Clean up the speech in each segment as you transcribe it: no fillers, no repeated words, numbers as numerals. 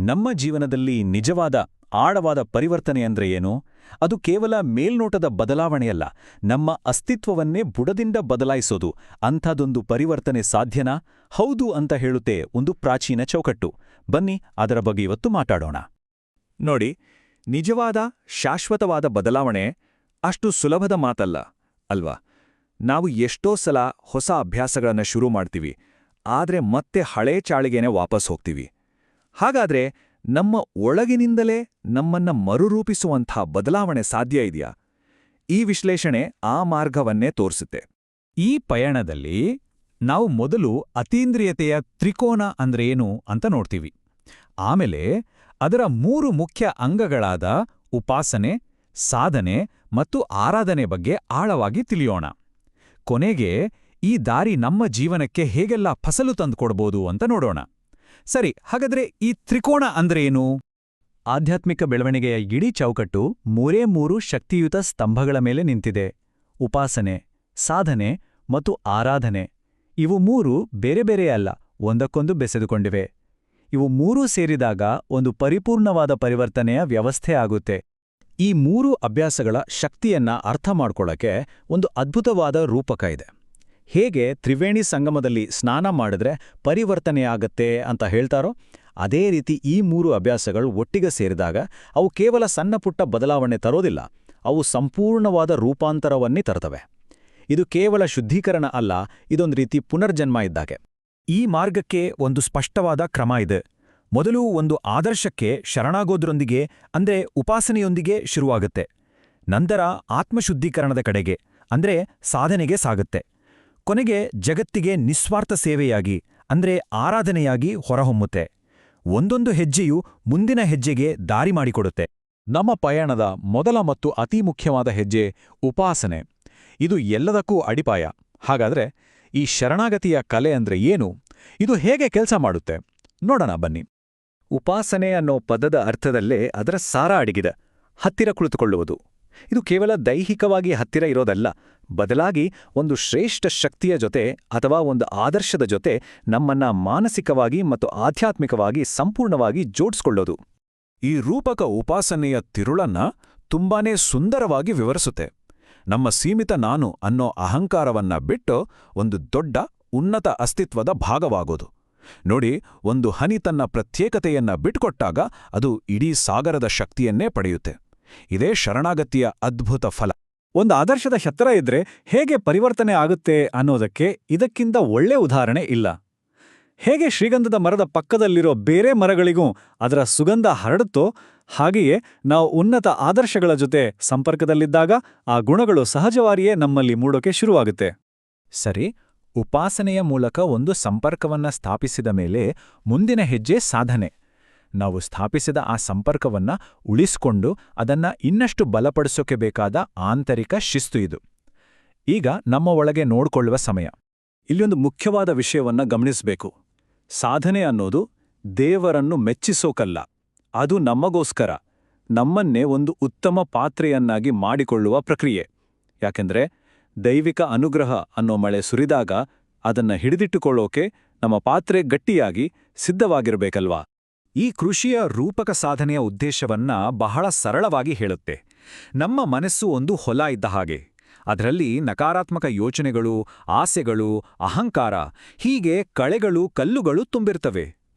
ನಮ್ಮ ಜೀವನದಲ್ಲಿ ನಿಜವಾದ ಆಳವಾದ ಪರಿವರ್ತನೆ ಅಂದ್ರೆ ಏನು? ಅದು ಕೇವಲ ಮೇಲ್ನೋಟದ ಬದಲಾವಣೆಯಲ್ಲ, ನಮ್ಮ ಅಸ್ತಿತ್ವವನ್ನೇ ಬುಡದಿಂದ ಬದಲಾಯಿಸೋದು. ಅಂಥದೊಂದು ಪರಿವರ್ತನೆ ಸಾಧ್ಯನಾ? ಹೌದು ಅಂತ ಹೇಳುತ್ತೆ ಒಂದು ಪ್ರಾಚೀನ ಚೌಕಟ್ಟು. ಬನ್ನಿ ಅದರ ಬಗ್ಗೆ ಇವತ್ತು ಮಾತಾಡೋಣ. ನೋಡಿ, ನಿಜವಾದ ಶಾಶ್ವತವಾದ ಬದಲಾವಣೆ ಅಷ್ಟು ಸುಲಭದ ಮಾತಲ್ಲ ಅಲ್ವಾ? ನಾವು ಎಷ್ಟೋ ಸಲ ಹೊಸ ಅಭ್ಯಾಸಗಳನ್ನು ಶುರು ಮಾಡ್ತೀವಿ, ಆದ್ರೆ ಮತ್ತೆ ಹಳೇ ಚಾಳಿಗೆನೆ ವಾಪಸ್ ಹೋಗ್ತೀವಿ. ಹಾಗಾದ್ರೆ ನಮ್ಮ ಒಳಗಿನಿಂದಲೇ ನಮ್ಮನ್ನ ಮರುರೂಪಿಸುವಂಥ ಬದಲಾವಣೆ ಸಾಧ್ಯ ಇದೆಯಾ? ಈ ವಿಶ್ಲೇಷಣೆ ಆ ಮಾರ್ಗವನ್ನೇ ತೋರಿಸುತ್ತೆ. ಈ ಪಯಣದಲ್ಲಿ ನಾವು ಮೊದಲು ಅತೀಂದ್ರಿಯತೆಯ ತ್ರಿಕೋನ ಅಂದ್ರೆ ಏನು ಅಂತ ನೋಡ್ತೀವಿ. ಆಮೇಲೆ ಅದರ 3 ಮುಖ್ಯ ಅಂಗಗಳಾದ ಉಪಾಸನೆ, ಸಾಧನೆ ಮತ್ತು ಆರಾಧನೆ ಬಗ್ಗೆ ಆಳವಾಗಿ ತಿಳಿಯೋಣ. ಕೊನೆಗೆ ಈ ದಾರಿ ನಮ್ಮ ಜೀವನಕ್ಕೆ ಹೇಗೆಲ್ಲ ಫಸಲು ತಂದುಕೊಡ್ಬೋದು ಅಂತ ನೋಡೋಣ. ಸರಿ, ಹಾಗಾದ್ರೆ ಈ ತ್ರಿಕೋಣ ಅಂದ್ರೆ ಏನು? ಆಧ್ಯಾತ್ಮಿಕ ಬೆಳವಣಿಗೆಯ ಇಡೀ ಚೌಕಟ್ಟು 3 ಶಕ್ತಿಯುತ ಸ್ತಂಭಗಳ ಮೇಲೆ ನಿಂತಿದೆ: ಉಪಾಸನೆ, ಸಾಧನೆ ಮತ್ತು ಆರಾಧನೆ. ಇವು 3 ಬೇರೆ ಬೇರೆ ಅಲ್ಲ, ಒಂದಕ್ಕೊಂದು ಬೆಸೆದುಕೊಂಡಿವೆ. ಇವು 3 ಸೇರಿದಾಗ ಒಂದು ಪರಿಪೂರ್ಣವಾದ ಪರಿವರ್ತನೆಯ ವ್ಯವಸ್ಥೆ ಆಗುತ್ತೆ. ಈ 3 ಅಭ್ಯಾಸಗಳ ಶಕ್ತಿಯನ್ನ ಅರ್ಥ ಮಾಡ್ಕೊಳ್ಳೋಕೆ ಒಂದು ಅದ್ಭುತವಾದ ರೂಪಕ ಇದೆ. ಹೇಗೆ ತ್ರಿವೇಣಿ ಸಂಗಮದಲ್ಲಿ ಸ್ನಾನ ಮಾಡಿದ್ರೆ ಪರಿವರ್ತನೆಯಾಗತ್ತೆ ಅಂತ ಹೇಳ್ತಾರೋ, ಅದೇ ರೀತಿ ಈ 3 ಅಭ್ಯಾಸಗಳು ಒಟ್ಟಿಗೆ ಸೇರಿದಾಗ ಅವು ಕೇವಲ ಸಣ್ಣಪುಟ್ಟ ಬದಲಾವಣೆ ತರೋದಿಲ್ಲ, ಅವು ಸಂಪೂರ್ಣವಾದ ರೂಪಾಂತರವನ್ನೇ ತರ್ತವೆ. ಇದು ಕೇವಲ ಶುದ್ಧೀಕರಣ ಅಲ್ಲ, ಇದೊಂದು ರೀತಿ ಪುನರ್ಜನ್ಮ ಇದ್ದಾಗೆ. ಈ ಮಾರ್ಗಕ್ಕೆ ಒಂದು ಸ್ಪಷ್ಟವಾದ ಕ್ರಮ ಇದೆ. ಮೊದಲು ಒಂದು ಆದರ್ಶಕ್ಕೆ ಶರಣಾಗೋದ್ರೊಂದಿಗೆ, ಅಂದ್ರೆ ಉಪಾಸನೆಯೊಂದಿಗೆ ಶುರುವಾಗುತ್ತೆ. ನಂತರ ಆತ್ಮಶುದ್ಧೀಕರಣದ ಕಡೆಗೆ, ಅಂದ್ರೆ ಸಾಧನೆಗೆ ಸಾಗುತ್ತೆ. ಕೊನೆಗೆ ಜಗತ್ತಿಗೆ ನಿಸ್ವಾರ್ಥ ಸೇವೆಯಾಗಿ, ಅಂದ್ರೆ ಆರಾಧನೆಯಾಗಿ ಹೊರಹೊಮ್ಮುತ್ತೆ. ಒಂದೊಂದು ಹೆಜ್ಜೆಯು ಮುಂದಿನ ಹೆಜ್ಜೆಗೆ ದಾರಿ ಮಾಡಿಕೊಡುತ್ತೆ. ನಮ್ಮ ಪಯಣದ ಮೊದಲ ಮತ್ತು ಅತಿ ಮುಖ್ಯವಾದ ಹೆಜ್ಜೆ ಉಪಾಸನೆ. ಇದು ಎಲ್ಲದಕ್ಕೂ ಅಡಿಪಾಯ. ಹಾಗಾದ್ರೆ ಈ ಶರಣಾಗತಿಯ ಕಲೆ ಅಂದ್ರೆ ಏನು? ಇದು ಹೇಗೆ ಕೆಲಸ ಮಾಡುತ್ತೆ? ನೋಡೋಣ ಬನ್ನಿ. ಉಪಾಸನೆ ಅನ್ನೋ ಪದದ ಅರ್ಥದಲ್ಲೇ ಅದರ ಸಾರ ಅಡಗಿದೆ: ಹತ್ತಿರ ಕುಳಿತುಕೊಳ್ಳುವುದು. ಇದು ಕೇವಲ ದೈಹಿಕವಾಗಿ ಹತ್ತಿರ ಇರೋದಲ್ಲ, ಬದಲಾಗಿ ಒಂದು ಶ್ರೇಷ್ಠ ಶಕ್ತಿಯ ಜೊತೆ ಅಥವಾ ಒಂದು ಆದರ್ಶದ ಜೊತೆ ನಮ್ಮನ್ನ ಮಾನಸಿಕವಾಗಿ ಮತ್ತು ಆಧ್ಯಾತ್ಮಿಕವಾಗಿ ಸಂಪೂರ್ಣವಾಗಿ ಜೋಡಿಸ್ಕೊಳ್ಳೋದು. ಈ ರೂಪಕ ಉಪಾಸನೆಯ ತಿರುಳನ್ನ ತುಂಬಾನೇ ಸುಂದರವಾಗಿ ವಿವರಿಸುತ್ತೆ. ನಮ್ಮ ಸೀಮಿತ ನಾನು ಅನ್ನೋ ಅಹಂಕಾರವನ್ನ ಬಿಟ್ಟು ಒಂದು ದೊಡ್ಡ ಉನ್ನತ ಅಸ್ತಿತ್ವದ ಭಾಗವಾಗೋದು. ನೋಡಿ, ಒಂದು ಹನಿ ತನ್ನ ಪ್ರತ್ಯೇಕತೆಯನ್ನ ಬಿಟ್ಕೊಟ್ಟಾಗ ಅದು ಇಡೀ ಸಾಗರದ ಶಕ್ತಿಯನ್ನೇ ಪಡೆಯುತ್ತೆ. ಇದೇ ಶರಣಾಗತಿಯ ಅದ್ಭುತ ಫಲ. ಒಂದು ಆದರ್ಶದ ಹತ್ತಿರ ಇದ್ರೆ ಹೇಗೆ ಪರಿವರ್ತನೆ ಆಗುತ್ತೆ ಅನ್ನೋದಕ್ಕೆ ಇದಕ್ಕಿಂತ ಒಳ್ಳೆ ಉದಾಹರಣೆ ಇಲ್ಲ. ಹೇಗೆ ಶ್ರೀಗಂಧದ ಮರದ ಪಕ್ಕದಲ್ಲಿರೋ ಬೇರೆ ಮರಗಳಿಗೂ ಅದರ ಸುಗಂಧ ಹರಡುತ್ತೋ, ಹಾಗೆಯೇ ನಾವು ಉನ್ನತ ಆದರ್ಶಗಳ ಜೊತೆ ಸಂಪರ್ಕದಲ್ಲಿದ್ದಾಗ ಆ ಗುಣಗಳು ಸಹಜವಾಗಿಯೇ ನಮ್ಮಲ್ಲಿ ಮೂಡೋಕೆ ಶುರುವಾಗುತ್ತೆ. ಸರಿ, ಉಪಾಸನೆಯ ಮೂಲಕ ಒಂದು ಸಂಪರ್ಕವನ್ನ ಸ್ಥಾಪಿಸಿದ ಮೇಲೆ ಮುಂದಿನ ಹೆಜ್ಜೆ ಸಾಧನೆ. ನಾವು ಸ್ಥಾಪಿಸಿದ ಆ ಸಂಪರ್ಕವನ್ನ ಉಳಿಸ್ಕೊಂಡು ಅದನ್ನ ಇನ್ನಷ್ಟು ಬಲಪಡಿಸೋಕೆ ಬೇಕಾದ ಆಂತರಿಕ ಶಿಸ್ತು ಇದು. ಈಗ ನಮ್ಮ ಒಳಗೆ ನೋಡ್ಕೊಳ್ಳುವ ಸಮಯ. ಇಲ್ಲೊಂದು ಮುಖ್ಯವಾದ ವಿಷಯವನ್ನ ಗಮನಿಸಬೇಕು. ಸಾಧನೆ ಅನ್ನೋದು ದೇವರನ್ನು ಮೆಚ್ಚಿಸೋಕಲ್ಲ, ಅದು ನಮಗೋಸ್ಕರ, ನಮ್ಮನ್ನೇ ಒಂದು ಉತ್ತಮ ಪಾತ್ರೆಯನ್ನಾಗಿ ಮಾಡಿಕೊಳ್ಳುವ ಪ್ರಕ್ರಿಯೆ. ಯಾಕೆಂದ್ರೆ ದೈವಿಕ ಅನುಗ್ರಹ ಅನ್ನೋ ಮಳೆ ಸುರಿದಾಗ ಅದನ್ನ ಹಿಡಿದಿಟ್ಟುಕೊಳ್ಳೋಕೆ ನಮ್ಮ ಪಾತ್ರೆ ಗಟ್ಟಿಯಾಗಿ ಸಿದ್ಧವಾಗಿರಬೇಕಲ್ವಾ? ಈ ಕೃಷಿಯ ರೂಪಕ ಸಾಧನೆಯ ಉದ್ದೇಶವನ್ನ ಬಹಳ ಸರಳವಾಗಿ ಹೇಳುತ್ತೆ. ನಮ್ಮ ಮನಸ್ಸು ಒಂದು ಹೊಲ ಇದ್ದ ಹಾಗೆ. ಅದರಲ್ಲಿ ನಕಾರಾತ್ಮಕ ಯೋಚನೆಗಳು, ಆಸೆಗಳು, ಅಹಂಕಾರ, ಹೀಗೆ ಕಳೆಗಳು, ಕಲ್ಲುಗಳು ತುಂಬಿರ್ತವೆ.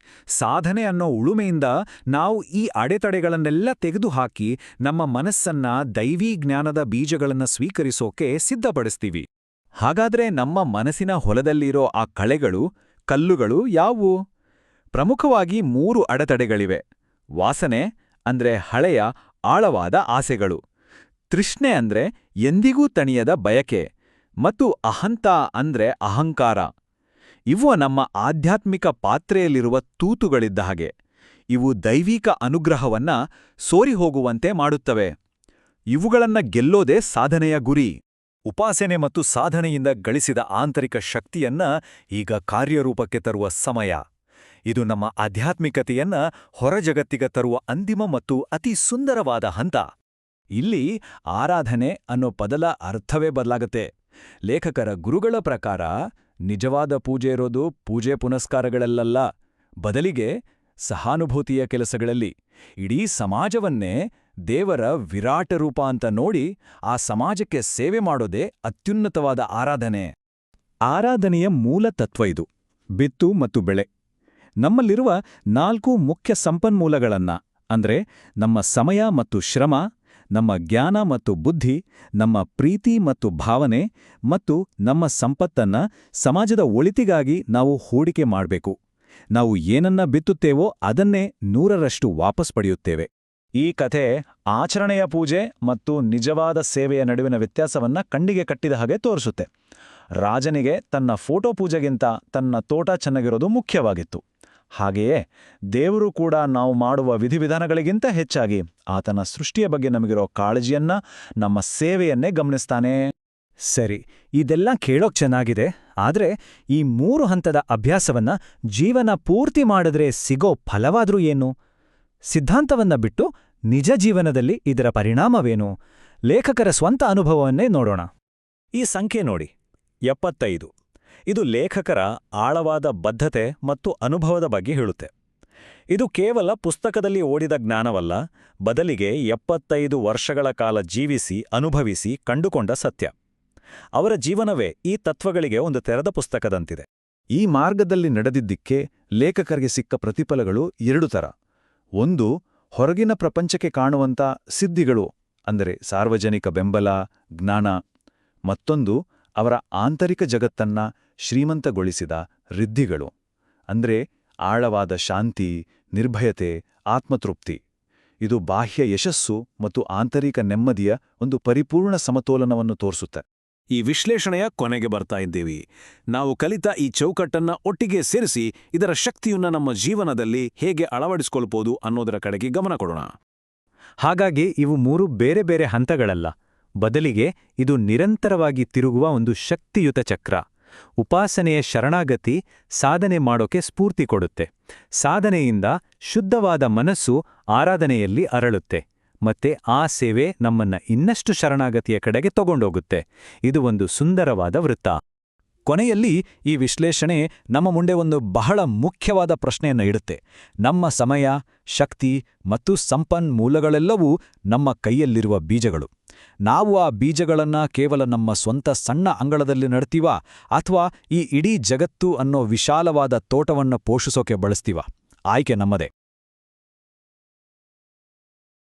ಸಾಧನೆ ಅನ್ನೋ ಉಳುಮೆಯಿಂದ ನಾವು ಈ ಅಡೆತಡೆಗಳನ್ನೆಲ್ಲ ತೆಗೆದುಹಾಕಿ ನಮ್ಮ ಮನಸ್ಸನ್ನ ದೈವೀ ಜ್ಞಾನದ ಬೀಜಗಳನ್ನ ಸ್ವೀಕರಿಸೋಕೆ ಸಿದ್ಧಪಡಿಸ್ತೀವಿ. ಹಾಗಾದ್ರೆ ನಮ್ಮ ಮನಸ್ಸಿನ ಹೊಲದಲ್ಲಿರೋ ಆ ಕಳೆಗಳು, ಕಲ್ಲುಗಳು ಯಾವುವು? ಪ್ರಮುಖವಾಗಿ 3 ಅಡೆತಡೆಗಳಿವೆ. ವಾಸನೆ ಅಂದ್ರೆ ಹಳೆಯ ಆಳವಾದ ಆಸೆಗಳು, ತೃಷ್ಣೆ ಅಂದ್ರೆ ಎಂದಿಗೂ ತಣಿಯದ ಬಯಕೆ, ಮತ್ತು ಅಹಂತ ಅಂದ್ರೆ ಅಹಂಕಾರ. ಇವು ನಮ್ಮ ಆಧ್ಯಾತ್ಮಿಕ ಪಾತ್ರೆಯಲ್ಲಿರುವ ತೂತುಗಳಿದ್ದ ಹಾಗೆ. ಇವು ದೈವಿಕ ಅನುಗ್ರಹವನ್ನ ಸೋರಿಹೋಗುವಂತೆ ಮಾಡುತ್ತವೆ. ಇವುಗಳನ್ನ ಗೆಲ್ಲೋದೇ ಸಾಧನೆಯ ಗುರಿ. ಉಪಾಸನೆ ಮತ್ತು ಸಾಧನೆಯಿಂದ ಗಳಿಸಿದ ಆಂತರಿಕ ಶಕ್ತಿಯನ್ನ ಈಗ ಕಾರ್ಯರೂಪಕ್ಕೆ ತರುವ ಸಮಯ. ಇದು ನಮ್ಮ ಆಧ್ಯಾತ್ಮಿಕತೆಯನ್ನ ಹೊರಜಗತ್ತಿಗೆ ತರುವ ಅಂತಿಮ ಮತ್ತು ಅತಿ ಸುಂದರವಾದ ಹಂತ. ಇಲ್ಲಿ ಆರಾಧನೆ ಅನ್ನೋ ಪದದ ಅರ್ಥವೇ ಬದಲಾಗತ್ತೆ. ಲೇಖಕರ ಗುರುಗಳ ಪ್ರಕಾರ ನಿಜವಾದ ಪೂಜೆ ಇರೋದು ಪೂಜೆ ಪುನಸ್ಕಾರಗಳಲ್ಲ, ಬದಲಿಗೆ ಸಹಾನುಭೂತಿಯ ಕೆಲಸಗಳಲ್ಲಿ. ಇಡೀ ಸಮಾಜವನ್ನೇ ದೇವರ ವಿರಾಟ ರೂಪ ಅಂತ ನೋಡಿ ಆ ಸಮಾಜಕ್ಕೆ ಸೇವೆ ಮಾಡೋದೇ ಅತ್ಯುನ್ನತವಾದ ಆರಾಧನೆ. ಆರಾಧನೆಯ ಮೂಲ ತತ್ವ ಇದು. ಬಿತ್ತು ಮತ್ತು ಬೆಳೆ. ನಮ್ಮಲ್ಲಿರುವ 4 ಮುಖ್ಯ ಸಂಪನ್ಮೂಲಗಳನ್ನ ಅಂದ್ರೆ ನಮ್ಮ ಸಮಯ ಮತ್ತು ಶ್ರಮ, ನಮ್ಮ ಜ್ಞಾನ ಮತ್ತು ಬುದ್ಧಿ, ನಮ್ಮ ಪ್ರೀತಿ ಮತ್ತು ಭಾವನೆ ಮತ್ತು ನಮ್ಮ ಸಂಪತ್ತನ್ನ ಸಮಾಜದ ಒಳಿತಿಗಾಗಿ ನಾವು ಹೂಡಿಕೆ ಮಾಡಬೇಕು. ನಾವು ಏನನ್ನ ಬಿತ್ತುತ್ತೇವೋ ಅದನ್ನೇ 100ರಷ್ಟು ವಾಪಸ್ ಪಡೆಯುತ್ತೇವೆ. ಈ ಕಥೆ ಆಚರಣೆಯ ಪೂಜೆ ಮತ್ತು ನಿಜವಾದ ಸೇವೆಯ ನಡುವಿನ ವ್ಯತ್ಯಾಸವನ್ನ ಕಣ್ಣಿಗೆ ಕಟ್ಟಿದ ಹಾಗೆ ತೋರಿಸುತ್ತೆ. ರಾಜನಿಗೆ ತನ್ನ ಫೋಟೋ ಪೂಜೆಗಿಂತ ತನ್ನ ತೋಟ ಚೆನ್ನಾಗಿರೋದು ಮುಖ್ಯವಾಗಿತ್ತು. ಹಾಗೆಯೇ ದೇವರು ಕೂಡ ನಾವು ಮಾಡುವ ವಿಧಿವಿಧಾನಗಳಿಗಿಂತ ಹೆಚ್ಚಾಗಿ ಆತನ ಸೃಷ್ಟಿಯ ಬಗ್ಗೆ ನಮಗಿರೋ ಕಾಳಜಿಯನ್ನ, ನಮ್ಮ ಸೇವೆಯನ್ನೇ ಗಮನಿಸ್ತಾನೆ. ಸರಿ, ಇದೆಲ್ಲ ಕೇಳೋಕ್ ಚೆನ್ನಾಗಿದೆ. ಆದ್ರೆ ಈ 3 ಹಂತದ ಅಭ್ಯಾಸವನ್ನ ಜೀವನ ಪೂರ್ತಿ ಮಾಡಿದ್ರೆ ಸಿಗೋ ಫಲವಾದ್ರೂ ಏನು? ಸಿದ್ಧಾಂತವನ್ನ ಬಿಟ್ಟು ನಿಜ ಜೀವನದಲ್ಲಿ ಇದರ ಪರಿಣಾಮವೇನು? ಲೇಖಕರ ಸ್ವಂತ ಅನುಭವವನ್ನೇ ನೋಡೋಣ. ಈ ಸಂಖ್ಯೆ ನೋಡಿ, 75. ಇದು ಲೇಖಕರ ಆಳವಾದ ಬದ್ಧತೆ ಮತ್ತು ಅನುಭವದ ಬಗ್ಗೆ ಹೇಳುತ್ತೆ. ಇದು ಕೇವಲ ಪುಸ್ತಕದಲ್ಲಿ ಓದಿದ ಜ್ಞಾನವಲ್ಲ, ಬದಲಿಗೆ 75 ವರ್ಷಗಳ ಕಾಲ ಜೀವಿಸಿ, ಅನುಭವಿಸಿ, ಕಂಡುಕೊಂಡ ಸತ್ಯ. ಅವರ ಜೀವನವೇ ಈ ತತ್ವಗಳಿಗೆ ಒಂದು ತೆರೆದ ಪುಸ್ತಕದಂತಿದೆ. ಈ ಮಾರ್ಗದಲ್ಲಿ ನಡೆದಿದ್ದಕ್ಕೆ ಲೇಖಕರಿಗೆ ಸಿಕ್ಕ ಪ್ರತಿಫಲಗಳು 2 ಥರ. ಒಂದು, ಹೊರಗಿನ ಪ್ರಪಂಚಕ್ಕೆ ಕಾಣುವಂಥ ಸಿದ್ಧಿಗಳು, ಅಂದರೆ ಸಾರ್ವಜನಿಕ ಬೆಂಬಲ, ಜ್ಞಾನ. ಮತ್ತೊಂದು, ಅವರ ಆಂತರಿಕ ಜಗತ್ತನ್ನ ಶ್ರೀಮಂತಗೊಳಿಸಿದ ರಿದ್ಧಿಗಳು, ಅಂದ್ರೆ ಆಳವಾದ ಶಾಂತಿ, ನಿರ್ಭಯತೆ, ಆತ್ಮತೃಪ್ತಿ. ಇದು ಬಾಹ್ಯ ಯಶಸ್ಸು ಮತ್ತು ಆಂತರಿಕ ನೆಮ್ಮದಿಯ ಒಂದು ಪರಿಪೂರ್ಣ ಸಮತೋಲನವನ್ನು ತೋರಿಸುತ್ತೆ. ಈ ವಿಶ್ಲೇಷಣೆಯ ಕೊನೆಗೆ ಬರ್ತಾ ಇದ್ದೀವಿ. ನಾವು ಕಲಿತ ಈ ಚೌಕಟ್ಟನ್ನ ಒಟ್ಟಿಗೆ ಸೇರಿಸಿ ಇದರ ಶಕ್ತಿಯನ್ನ ನಮ್ಮ ಜೀವನದಲ್ಲಿ ಹೇಗೆ ಅಳವಡಿಸಿಕೊಳ್ಬೋದು ಅನ್ನೋದರ ಕಡೆಗೆ ಗಮನ ಕೊಡೋಣ. ಹಾಗಾಗಿ ಇವು 3 ಬೇರೆ ಬೇರೆ ಹಂತಗಳಲ್ಲ, ಬದಲಿಗೆ ಇದು ನಿರಂತರವಾಗಿ ತಿರುಗುವ ಒಂದು ಶಕ್ತಿಯುತ ಚಕ್ರ. ಉಪಾಸನೆಯ ಶರಣಾಗತಿ ಸಾಧನೆ ಮಾಡೋಕೆ ಸ್ಫೂರ್ತಿ ಕೊಡುತ್ತೆ. ಸಾಧನೆಯಿಂದ ಶುದ್ಧವಾದ ಮನಸ್ಸು ಆರಾಧನೆಯಲ್ಲಿ ಅರಳುತ್ತೆ. ಮತ್ತೆ ಆ ಸೇವೆ ನಮ್ಮನ್ನ ಇನ್ನಷ್ಟು ಶರಣಾಗತಿಯ ಕಡೆಗೆ ತಗೊಂಡೋಗುತ್ತೆ. ಇದು ಒಂದು ಸುಂದರವಾದ ವೃತ್ತ. ಕೊನೆಯಲ್ಲಿ ಈ ವಿಶ್ಲೇಷಣೆ ನಮ್ಮ ಮುಂದೆ ಒಂದು ಬಹಳ ಮುಖ್ಯವಾದ ಪ್ರಶ್ನೆಯನ್ನು ಇಡುತ್ತೆ. ನಮ್ಮ ಸಮಯ, ಶಕ್ತಿ ಮತ್ತು ಸಂಪನ್ಮೂಲಗಳೆಲ್ಲವೂ ನಮ್ಮ ಕೈಯಲ್ಲಿರುವ ಬೀಜಗಳು. ನಾವು ಆ ಬೀಜಗಳನ್ನ ಕೇವಲ ನಮ್ಮ ಸ್ವಂತ ಸಣ್ಣ ಅಂಗಳದಲ್ಲಿ ನಡ್ತೀವಾ, ಅಥವಾ ಈ ಇಡೀ ಜಗತ್ತು ಅನ್ನೋ ವಿಶಾಲವಾದ ತೋಟವನ್ನ ಪೋಷಿಸೋಕೆ ಬಳಸ್ತೀವಾ? ಆಯ್ಕೆ ನಮ್ಮದೇ.